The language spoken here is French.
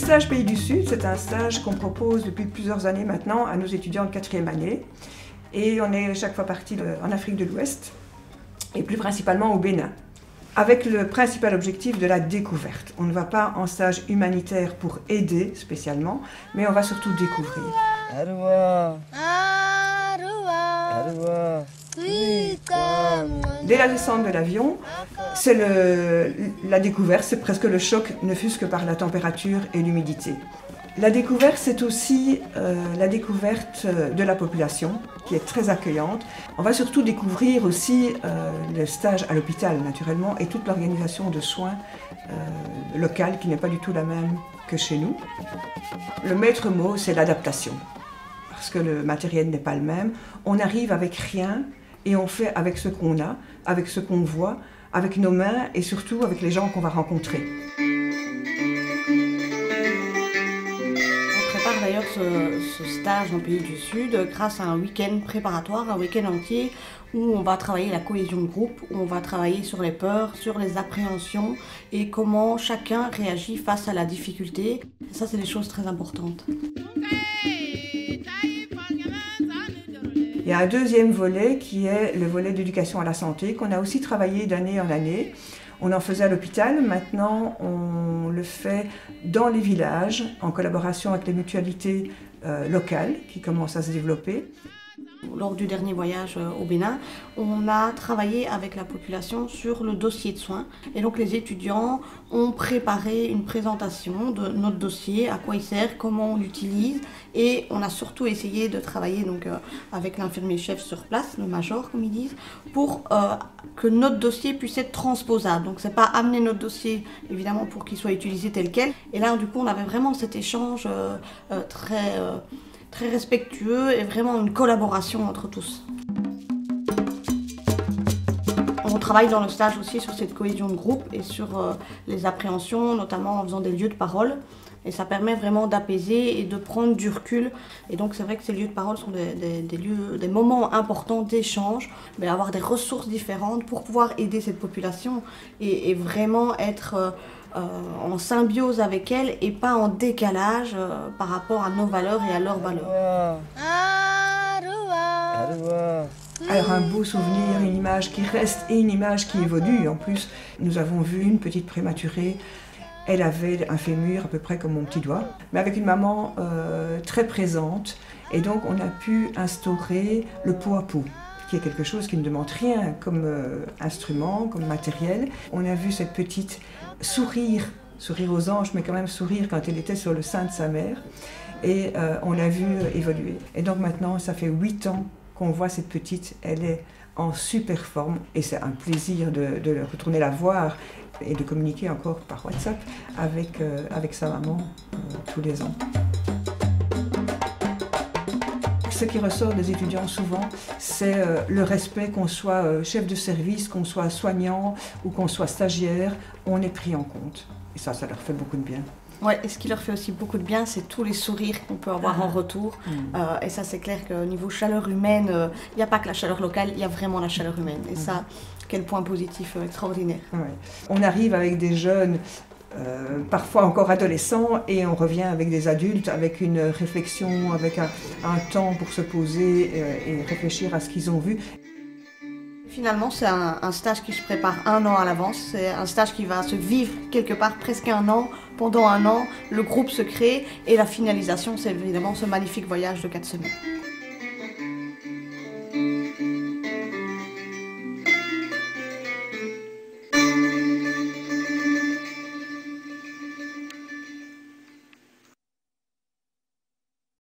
stage Pays du Sud, c'est un stage qu'on propose depuis plusieurs années maintenant à nos étudiants de 4e année. Et on est chaque fois parti en Afrique de l'Ouest, et plus principalement au Bénin, avec le principal objectif de la découverte. On ne va pas en stage humanitaire pour aider spécialement, mais on va surtout découvrir. Dès la descente de l'avion, c'est la découverte, c'est presque le choc, ne fût-ce que par la température et l'humidité. La découverte, c'est aussi la découverte de la population, qui est très accueillante. On va surtout découvrir aussi le stage à l'hôpital, naturellement, et toute l'organisation de soins locale, qui n'est pas du tout la même que chez nous. Le maître mot, c'est l'adaptation, parce que le matériel n'est pas le même. On arrive avec rien, et on fait avec ce qu'on a, avec ce qu'on voit, avec nos mains, et surtout avec les gens qu'on va rencontrer. D'ailleurs ce stage en Pays du Sud grâce à un week-end préparatoire, un week-end entier où on va travailler la cohésion de groupe, où on va travailler sur les peurs, sur les appréhensions et comment chacun réagit face à la difficulté. Et ça, c'est des choses très importantes. Il y a un deuxième volet qui est le volet d'éducation à la santé qu'on a aussi travaillé d'année en année. On en faisait à l'hôpital, maintenant on le fait dans les villages, en collaboration avec les mutualités locales qui commencent à se développer. Lors du dernier voyage au Bénin, on a travaillé avec la population sur le dossier de soins. Et donc les étudiants ont préparé une présentation de notre dossier, à quoi il sert, comment on l'utilise. Et on a surtout essayé de travailler donc, avec l'infirmier-chef sur place, le major comme ils disent, pour que notre dossier puisse être transposable. Donc c'est pas amener notre dossier évidemment pour qu'il soit utilisé tel quel. Et là du coup on avait vraiment cet échange très respectueux et vraiment une collaboration entre tous. On travaille dans le stage aussi sur cette cohésion de groupe et sur les appréhensions, notamment en faisant des lieux de parole. Et ça permet vraiment d'apaiser et de prendre du recul. Et donc c'est vrai que ces lieux de parole sont des moments importants d'échange, mais avoir des ressources différentes pour pouvoir aider cette population et vraiment être en symbiose avec elle et pas en décalage par rapport à nos valeurs et à leurs valeurs. Alors un beau souvenir, une image qui reste et une image qui évolue. En plus, nous avons vu une petite prématurée. Elle avait un fémur à peu près comme mon petit doigt, mais avec une maman très présente. Et donc on a pu instaurer le pot à pot, qui est quelque chose qui ne demande rien comme instrument, comme matériel. On a vu cette petite sourire aux anges, mais quand même sourire quand elle était sur le sein de sa mère. Et on l'a vu évoluer. Et donc maintenant, ça fait 8 ans qu'on voit cette petite, elle est en super forme. Et c'est un plaisir de retourner la voir et de communiquer encore par WhatsApp avec sa maman tous les ans. Ce qui ressort des étudiants souvent, c'est le respect, qu'on soit chef de service, qu'on soit soignant ou qu'on soit stagiaire, on est pris en compte. Et ça leur fait beaucoup de bien. Ouais, et ce qui leur fait aussi beaucoup de bien, c'est tous les sourires qu'on peut avoir en retour. Et ça, c'est clair qu'au niveau chaleur humaine, il n'y a pas que la chaleur locale, il y a vraiment la chaleur humaine. Et ça, quel point positif extraordinaire. Ouais. On arrive avec des jeunes, parfois encore adolescents, et on revient avec des adultes, avec une réflexion, avec un temps pour se poser et réfléchir à ce qu'ils ont vu. Finalement, c'est un stage qui se prépare 1 an à l'avance. C'est un stage qui va se vivre quelque part presque 1 an. Pendant 1 an, le groupe se crée et la finalisation, c'est évidemment ce magnifique voyage de 4 semaines.